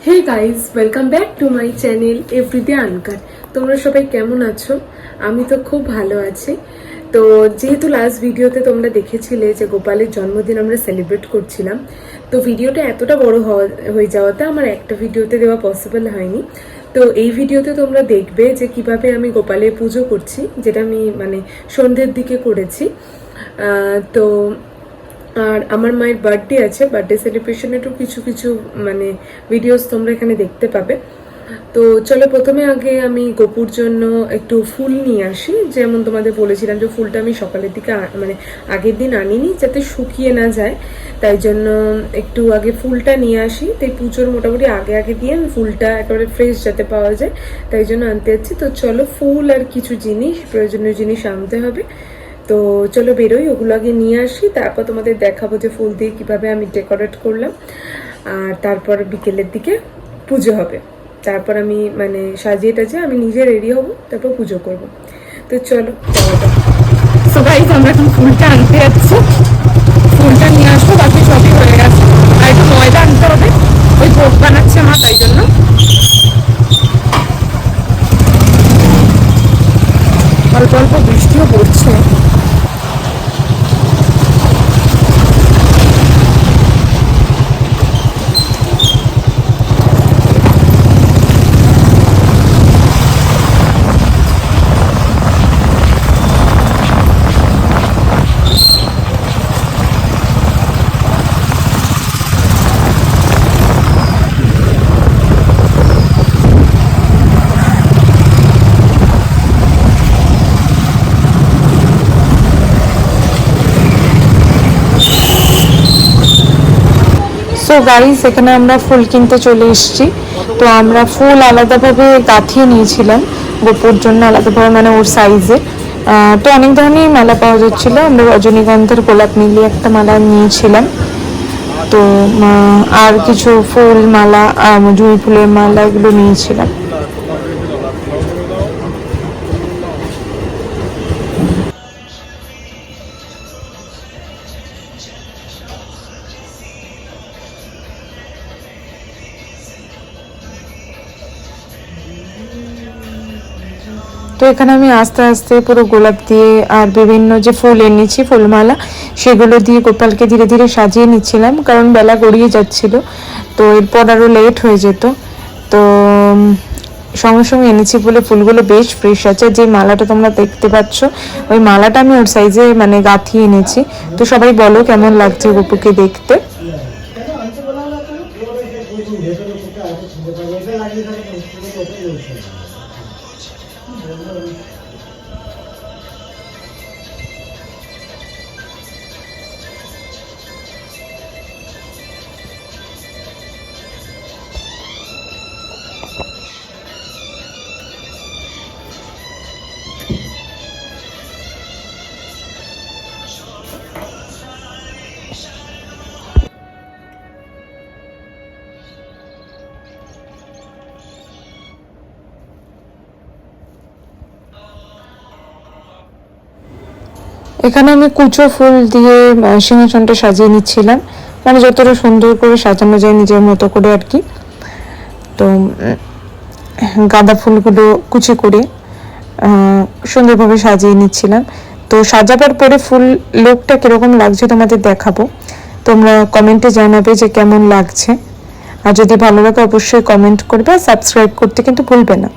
Hey guys, welcome back to my channel everyday uncut. তোমরা সবাই কেমন আছো? আমি তো খুব ভালো আছি। তো যেহেতু লাস্ট ভিডিওতে তোমরা দেখেছিলে যে গোপালের জন্মদিন আমরা সেলিব্রেট করছিলাম, তো ভিডিওটা এতটা বড় হয়ে যাওয়াতে আমার একটা ভিডিওতে দেওয়া পসিবল হয়নি। তো এই ভিডিওতে তোমরা দেখবে যে কিভাবে আমি গোপালের পুজো করছি, যেটা আমি সন্ধ্যের দিকে করেছি। তো আর আমার মায়ের বার্থডে আছে, বার্থডে সেলিব্রেশনেরও কিছু কিছু ভিডিওস তোমরা এখানে দেখতে পাবে। তো চলো প্রথমে আগে আমি গোপুর জন্য একটু ফুল নিয়ে আসি। যেমন তোমাদের বলেছিলাম যে ফুলটা আমি সকালের দিকে আগের দিন আনিনি যাতে শুকিয়ে না যায়, তাই জন্য একটু আগে ফুলটা নিয়ে আসি। তাই পুজোর মোটামুটি আগে দিয়ে আমি ফুলটা একেবারে ফ্রেশ যাতে পাওয়া যায় তাই জন্য আনতে যাচ্ছি। তো চলো ফুল আর কিছু জিনিস, প্রয়োজনীয় জিনিস আনতে হবে। তো চলো বেরোই, ওগুলো আগে নিয়ে আসি, তারপর তোমাদের দেখাবো যে ফুল দিয়ে কিভাবে আমি ডেকোরেট করলাম। আর তারপর বিকেলের দিকে পুজো হবে, তারপর আমি সাজিয়ে টাজিয়ে আমি নিজে রেডি হব, তারপর পুজো করব। তো চলো সো গাইস, আমরা এখন ফুলটা আনতে যাচ্ছি। ফুলটা নিয়ে আসবো, বাকি সবই হয়ে গেছে। আর একটু ময়দা আনতে হবে, ওই ভোগ বানাচ্ছে মা, তাই জন্য। অল্প অল্প বৃষ্টিও পড়ছে। সো গাইস, এখানে আমরা ফুল কিনতে চলে এসেছি। তো আমরা ফুল আলাদাভাবে গাঁথিয়ে নিয়েছিলাম গোপুর জন্য, আলাদাভাবে ওর সাইজে। তো অনেক ধরনের মালা পাওয়া যাচ্ছিলো। আমরা রজনীগন্ধার গোলাপ মিলিয়ে একটা মালা নিয়েছিলাম। তো আর কিছু ফুল মালা, জুঁই ফুলের মালা, এগুলো নিয়েছিলাম। তো এখানে আমি আস্তে আস্তে পুরো গোলাপ দিয়ে আর বিভিন্ন যে ফুল এনেছি, ফুলমালা, সেগুলো দিয়ে গোপালকে ধীরে ধীরে সাজিয়ে নিচ্ছিলাম, কারণ বেলা গড়িয়ে যাচ্ছিল। তো এরপর আরও লেট হয়ে যেত। তো সঙ্গে সঙ্গে এনেছি বলে ফুলগুলো বেশ ফ্রেশ আছে। যে মালাটা তোমরা দেখতে পাচ্ছ, ওই মালাটা আমি ওর সাইজে গাঁথিয়ে এনেছি। তো সবাই বলো কেমন লাগছে গোপুকে দেখতে। এখানে আমি কুচো ফুল দিয়ে সিংহাসনটা সাজিয়ে নিচ্ছিলাম, যতটা সুন্দর করে সাজানো যায় নিজের মতো করে আর কি। তো গাঁদা ফুলগুলো কুচি করে সুন্দরভাবে সাজিয়ে নিচ্ছিলাম। তো সাজাবার পরে ফুল লোকটা কিরকম লাগছে তোমাদের দেখাবো। তোমরা কমেন্টে জানাবে যে কেমন লাগছে। আর যদি ভালো লাগে অবশ্যই কমেন্ট করবে, আর সাবস্ক্রাইব করতে কিন্তু ভুলবে না।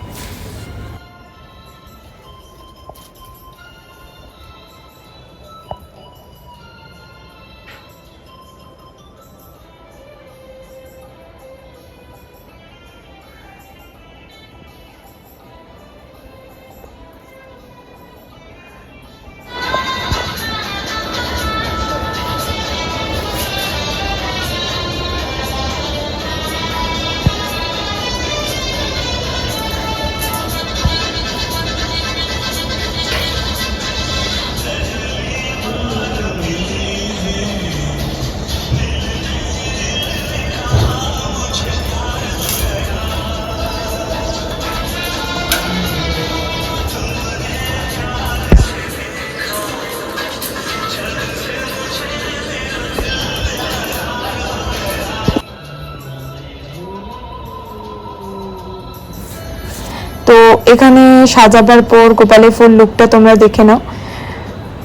এখানে সাজাবার পর গোপালের ফুল লুকটা তোমরা দেখে নাও।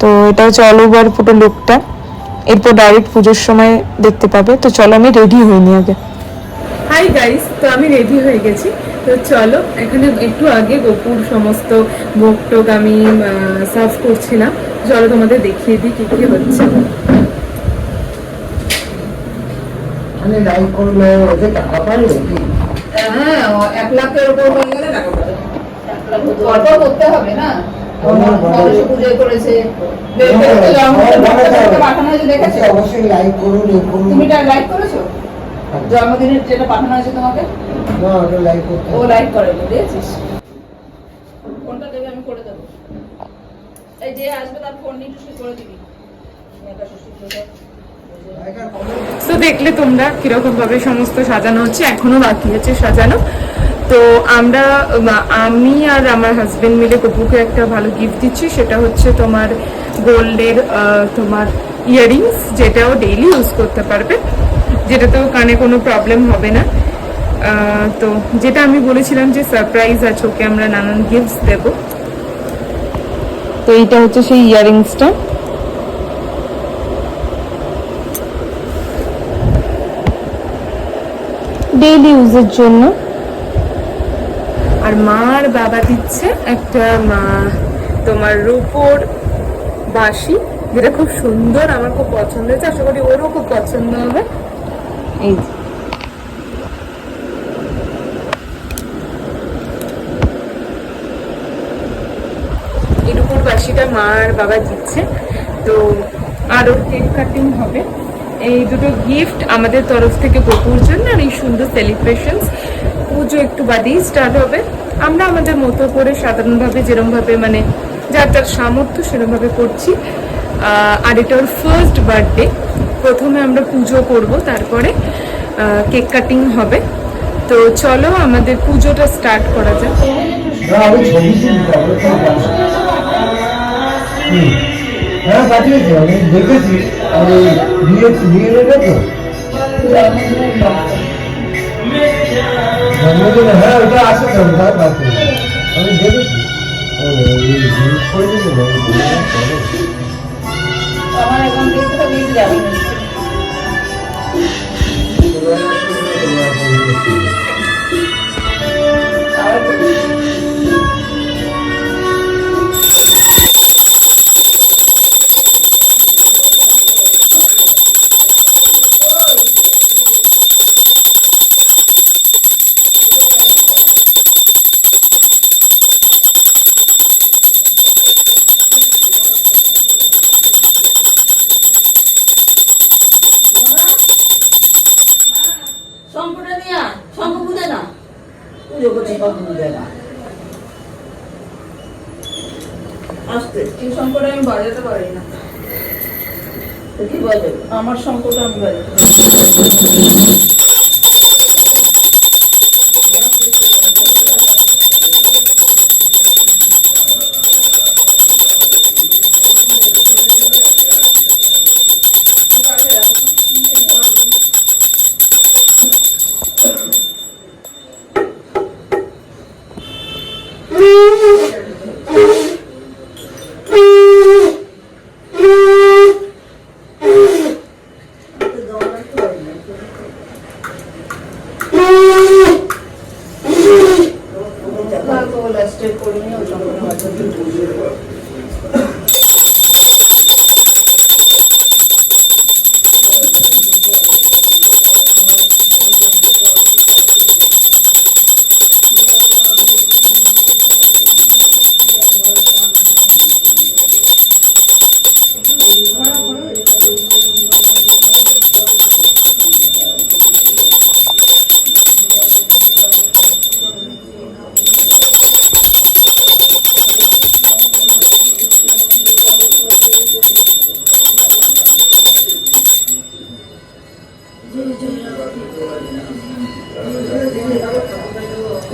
তো এটা হচ্ছে অল ওভার পুরো লুকটা, এরপর ডাইরেক্ট পুজোর সময় দেখতে পাবে। তো চলো, আমি রেডি হইনি আগে। হাই গাইস, তো আমি রেডি হয়ে গেছি। তো চলো, এখানে একটু আগে গোপুর সমস্ত ভোগ টোগ আমি সার্ভ করছিলাম। চলো তোমাদের দেখিয়ে দিই কি কি হচ্ছে। হ্যাঁ, 1 লাখের উপর হয়ে গেলে টাকা পাবে। 1 লাখ গল্প করতে হবে না। মানুষ পূজা করেছে, পাঠানো হয়েছে দেখেছো? অবশ্যই লাইক করুন। তুমি লাইক করেছো? জন্মদিনের যেটা পাঠানো হয়েছে তোমাকে? না, ওটা লাইক করতে ও লাইক করে বুঝেছিস? ফোনটা দেবে, আমি করে দেবো। এই যে আসবে তার ফোন নিয়ে একটু করে দিবি। তো দেখলে তোমরা কিরকম ভাবে সমস্ত সাজানো হচ্ছে, এখনো বাকি আছে সাজানো। তো আমি আর আমার হাজবেন্ড মিলে গপুকে একটা ভালো গিফট দিচ্ছি, সেটা হচ্ছে তোমার গোল্ডের তোমার ইয়াররিংস, যেটাও ডেইলি ইউজ করতে পারবে, যেটাতেও কানে কোনো প্রবলেম হবে না। তো যেটা আমি বলেছিলাম যে সারপ্রাইজ আছে, ওকে আমরা নানান গিফটস দেবো। তো এইটা হচ্ছে সেই ইয়াররিংসটা। ডেইলি ইউজের জন্য। আর মার বাবা দিচ্ছে একটা তোমার রূপোর বাঁশি, যেটা খুব সুন্দর, আমার খুব পছন্দ হয়েছে, আশা করি ওরও খুব পছন্দ হবে। এই এই রূপোর বাঁশিটা মার বাবা দিচ্ছে। তো আরও কেক কাটিং হবে। এই দুটো গিফট আমাদের তরফ থেকে গপুর জন্য। আর এই সুন্দর সেলিব্রেশনস, পুজো একটু বাদেই স্টার্ট হবে। আমরা আমাদের মতো করে সাধারণভাবে যেরমভাবে মানে যার যার সামর্থ্য সেরমভাবে করছি। আর এটা ওর ফার্স্ট বার্থডে। প্রথমে আমরা পুজো করব, তারপরে কেক কাটিং হবে। তো চলো আমাদের পুজোটা স্টার্ট করা যাক। হ্যাঁ, পাঠিয়েছি, আমি দেখেছি। আমি বিয়ে নেবে তো জন্মদিনে, হ্যাঁ ওটা আছে তো, তাই পাঠিয়েছি, আমি দেখেছি। আমার এখন থেকে দিয়ে যাবে। সংকট আমি বাজাতে পারি না, কি বলে আমার সংকট আমি বাজাতে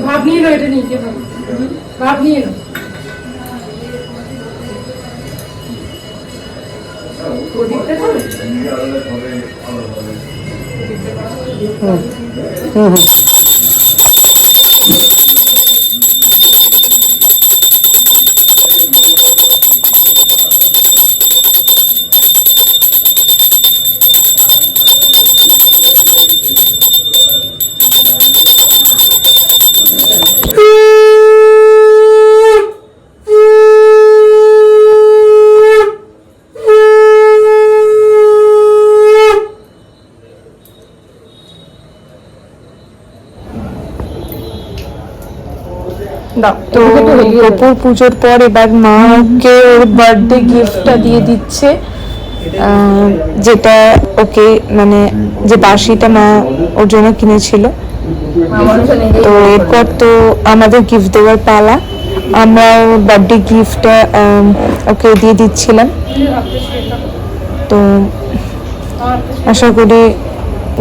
ভাব নিয়ে নাও, এটা নিয়ে গিয়ে ভাব নিয়ে নাও। প্রদীপটা খাবে? তো গোপুর পুজোর পর এবার মাকে ওর বার্থডে গিফটটা দিয়ে দিচ্ছে, যেটা ওকে মানে যে বাঁশিটা মা ওর জন্য কিনেছিল। তো এরপর তো আমাদের গিফট দেওয়ার পালা, আমরা ওর বার্থডে গিফটটা ওকে দিয়ে দিচ্ছিলাম। তো আশা করি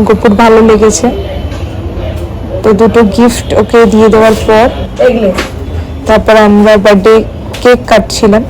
গোপুর ভালো লেগেছে। তো দুটো গিফট ওকে দিয়ে দেওয়ার পর তারপর আমরা বার্থডে কেক কাটছিলাম।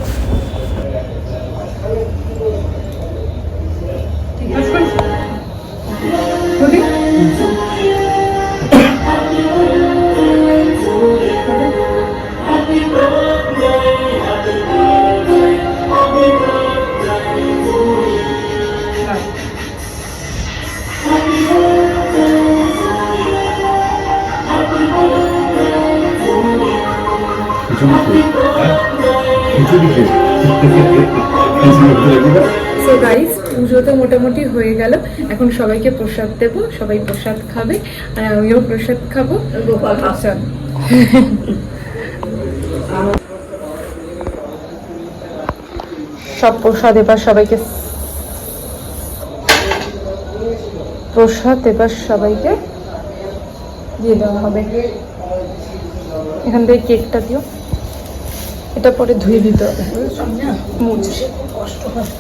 সো গাইস, পুজো তো মোটামুটি হয়ে গেল, এখন সবাইকে প্রসাদ দেব, সবাই প্রসাদ খাবে আর আমিও প্রসাদ খাবো। আচ্ছা, সব প্রসাদ এবার সবাইকে দিয়ে দেওয়া হবে। এখান থেকে কেকটা দিও, এটা পরে ধুয়ে দিতে হবে, মুছে কষ্ট হয়।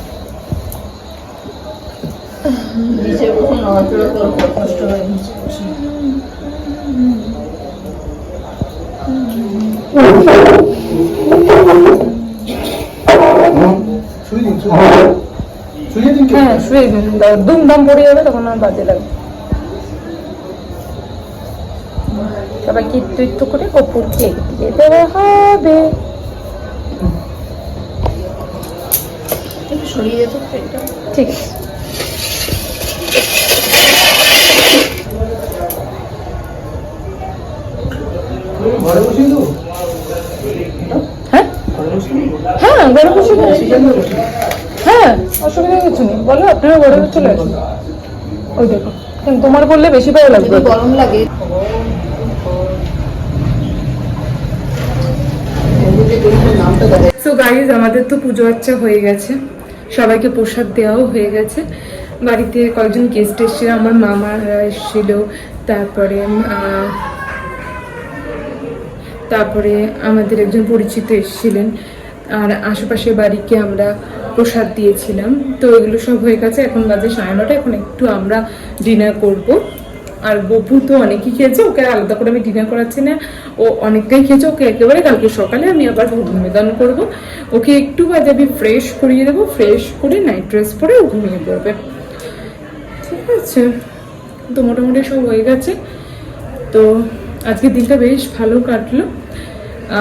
হ্যাঁ, শুয়ে দিন, দুমদাম পড়ে যাবে, তখন আর বাজে লাগবে। সবাইকে একটু একটু করে কপুর কেক দিয়ে দেওয়া হবে। সরিয়ে যেত ঠিক আছে। হ্যাঁ হ্যাঁ, ঘরে বসে হ্যাঁ, অসুবিধা কিছু নেই, বলো আপনারা ঘরে চলে আসুন। ওই দেখো, কিন্তু তোমার বললে বেশি ভালো লাগবে, গরম লাগে। সো গাইজ, আমাদের তো পুজো আচ্ছা হয়ে গেছে, সবাইকে প্রসাদ দেওয়াও হয়ে গেছে। বাড়িতে কয়েকজন গেস্ট এসেছিল, আমার মামারা এসেছিল, তারপরে আমাদের একজন পরিচিত এসেছিলেন, আর আশেপাশের বাড়িকে আমরা প্রসাদ দিয়েছিলাম। তো এগুলো সব হয়ে গেছে, এখন বাজে 9:30, এখন একটু আমরা ডিনার করব। আর গপু তো অনেকই খেয়েছে, ওকে আলাদা করে আমি ডিনার করাচ্ছি না, ও অনেকটাই খেয়েছে। ওকে একেবারে কালকে সকালে আমি আবার নিবেদন করব, ওকে একটু বাদে আমি ফ্রেশ করিয়ে দেবো, ফ্রেশ করে নাইট ড্রেস পরে ও ঘুমিয়ে পড়বে, ঠিক আছে? তো মোটামুটি সব হয়ে গেছে। তো আজকের দিনটা বেশ ভালো কাটলো,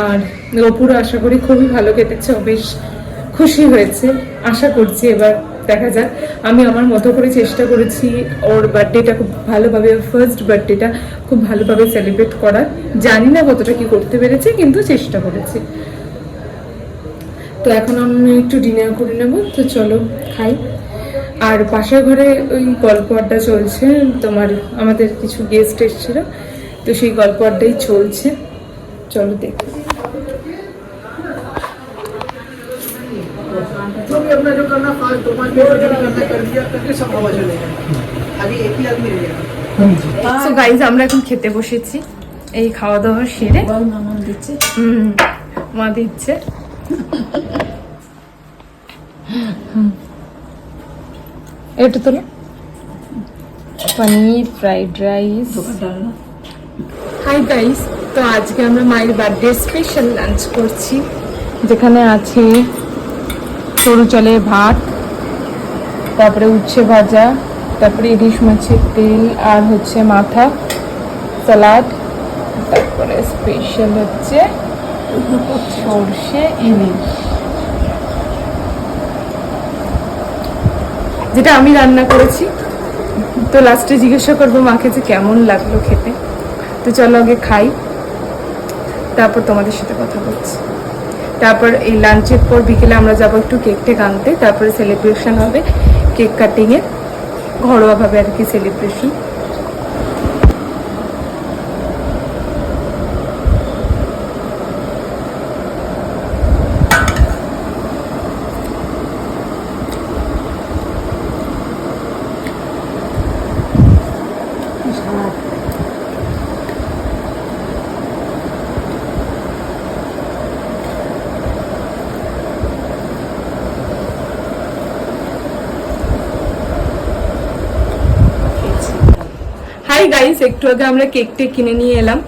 আর গপুরও আশা করি খুবই ভালো কেটেছে, ও বেশ খুশি হয়েছে। আশা করছি এবার দেখা যাক। আমি আমার মতো করে চেষ্টা করেছি ওর বার্থডেটা খুব ভালোভাবে, ফার্স্ট বার্থডেটা খুব ভালোভাবে সেলিব্রেট করার। জানি না কতটা কি করতে পেরেছি, কিন্তু চেষ্টা করেছি। তো এখন আমি একটু ডিনার করে নেব, তো চলো খাই। আর পাশের ঘরে ওই গল্প আড্ডা চলছে, আমাদের কিছু গেস্ট এসেছিল, তো সেই গল্প আড্ডাই চলছে, চলো দেখি। अपना जो करना 5-5 मिनट करना कर दिया, करके सब आवाज चलेगा। अभी एक ही आदमी रहेगा। সো গাইজ, আমরা এখন খেতে বসেছি, এই খাওয়া দাওয়া সেরে দিচ্ছে মা দিচ্ছে। একটু তোলো, পনির ফ্রাইড রাইস। হাই গাইজ, তো আজকে আমরা মায়ের বার্থডে স্পেশাল লাঞ্চ করছি, যেখানে আছে সরু চালের ভাত, তারপরে উচ্ছে ভাজা, তারপরে ইলিশ মাছের তেল, আর হচ্ছে মাথা, স্যালাড, তারপরে স্পেশাল হচ্ছে সর্ষে ইলিশ, যেটা আমি রান্না করেছি। তো লাস্টে জিজ্ঞাসা করবো মাকে যে কেমন লাগলো খেতে। তো চলো আগে খাই, তারপর তোমাদের সাথে কথা বলছি। তারপর এই লাঞ্চের পর বিকেলে আমরা যাবো একটু কেক টেক আনতে, তারপরে সেলিব্রেশন হবে, কেক কাটিংয়ে, ঘরোয়াভাবে আর কি সেলিব্রেশন। গাইস, একটু আগে আমরা কেকটা কিনে নিয়ে এলাম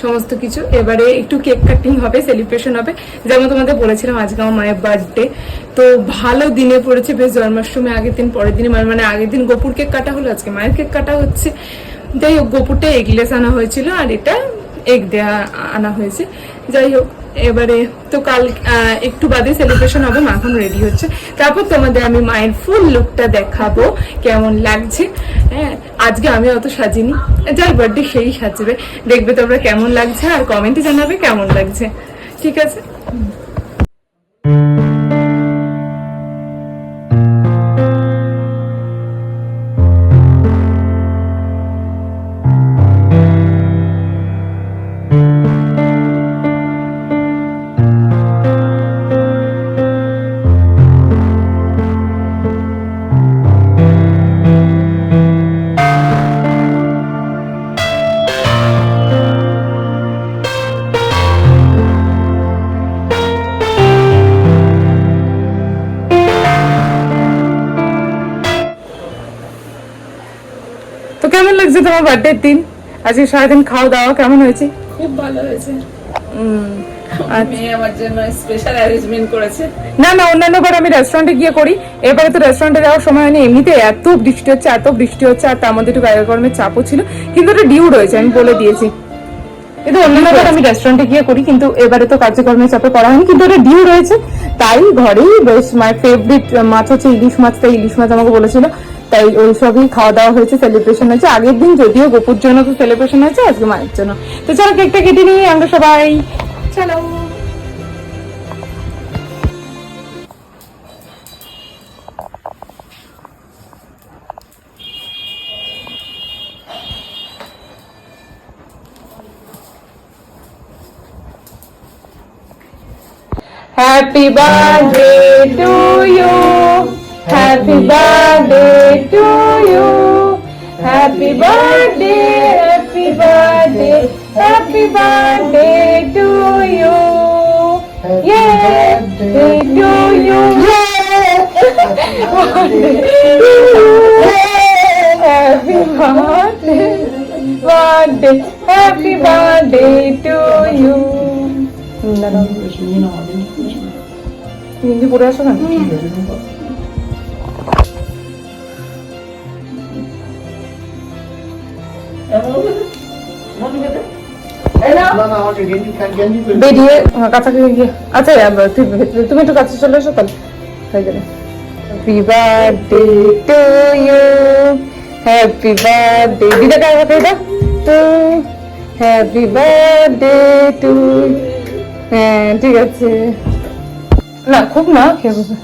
সমস্ত কিছু। এবারে একটু কেক কাটিং হবে, সেলিব্রেশন হবে। যেমন তোমাদের বলেছিলাম আজকে আমার মায়ের বার্থডে, তো ভালো দিনে পড়েছে বেশ। জন্মাষ্টমী আগের দিন, পরের দিনে মানে আগের দিন গোপুর কেক কাটা হলো, আজকে মায়ের কেক কাটা হচ্ছে। যাই হোক, গোপুরটা এগলেস আনা হয়েছিল আর এটা এগ দেয়া আনা হয়েছে। যাই হোক, এবারে তো কাল একটু বাদে সেলিব্রেশন হবে, মা এখন রেডি হচ্ছে। তারপর তোমাদের আমি মায়ের ফুল লুকটা দেখাবো কেমন লাগছে। হ্যাঁ, আজকে আমি অত সাজিনি, যার বার্থডে সেই সাজবে। দেখবে তোমরা কেমন লাগছে আর কমেন্টে জানাবে কেমন লাগছে। ঠিক আছে? তো কেমন লাগছে তোমার বার্থডের দিন? আজকে সারাদিন খাওয়া দাওয়া কেমন হয়েছে? খুব ভালো হয়েছে। মেয়ে আমার জন্য স্পেশাল অ্যারেঞ্জমেন্ট করেছে। না না, অন্যান্য বার আমি রেস্টুরেন্টে গিয়ে করি, এবারে তো রেস্টুরেন্টে যাওয়ার সময় হয়নি। এমনিতে এত বৃষ্টি হচ্ছে, এত বৃষ্টি হচ্ছে, আর তার মধ্যে একটু গায়ের গরমের চাপও ছিল, কিন্তু ওটা ডিউ রয়েছে, আমি বলে দিয়েছি। কিন্তু অন্যান্য বার আমি রেস্টুরেন্টে গিয়ে করি, কিন্তু এবারে তো কার্যক্রমের চাপে করা হয়নি, কিন্তু ওটা ডিউ রয়েছে। তাই ঘরেই বেশ, মাই ফেভারিট মাছ হচ্ছে ইলিশ মাছ, তাই ইলিশ মাছ আমাকে বলেছিল, তাই ওই সবই খাওয়া দাওয়া হয়েছে, সেলিব্রেশন হয়েছে। আগের দিন যদিও গোপুর জন্য তো সেলিব্রেশন হয়েছে, আজকে মায়ের জন্য। তো চলো কেকটা কেটে নিই আমরা সবাই, চলো। Happy birthday to you. Happy birthday to you. Happy birthday, happy birthday, happy birthday to you. Yeah, to you. Happy birthday, birthday, happy birthday to you. Hindi পড়ে আসো না? বেরিয়ে কাছাকাছি গিয়ে, আচ্ছা তুমি একটু কাছে চলে এসো, তাহলে হয়ে যাবে। Happy birthday to you, happy birthday. দিদাকে হাতে দাও তো, হ্যাপি বার্থডে টু। হ্যাঁ ঠিক আছে, না খুব না খেয়ে বসে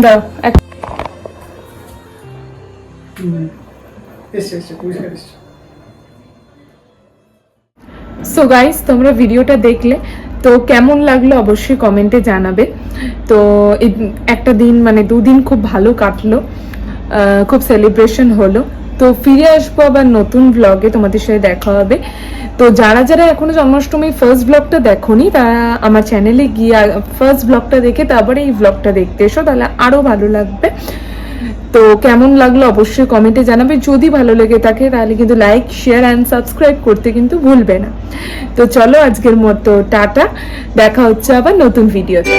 দাও। সো গাইস, তোমরা ভিডিওটা দেখলে তো কেমন লাগলো অবশ্যই কমেন্টে জানাবে। তো একটা দিন মানে দুদিন খুব ভালো কাটলো, খুব সেলিব্রেশন হলো। তো ফিরে আসবো আবার নতুন ব্লগে, তোমাদের সাথে দেখা হবে। তো যারা যারা এখনো জন্মাষ্টমী ফার্স্ট ব্লগটা দেখোনি, তারা আমার চ্যানেলে গিয়ে ফার্স্ট ব্লগটা দেখে তারপরে এই ব্লগটা দেখতে এসো, তাহলে আরো ভালো লাগবে। তো কেমন লাগলো অবশ্যই কমেন্টে জানাবে। যদি ভালো লেগে থাকে তাহলে কিন্তু লাইক, শেয়ার অ্যান্ড সাবস্ক্রাইব করতে কিন্তু ভুলবে না। তো চলো আজকের মতো টাটা, দেখা হচ্ছে আবার নতুন ভিডিওতে।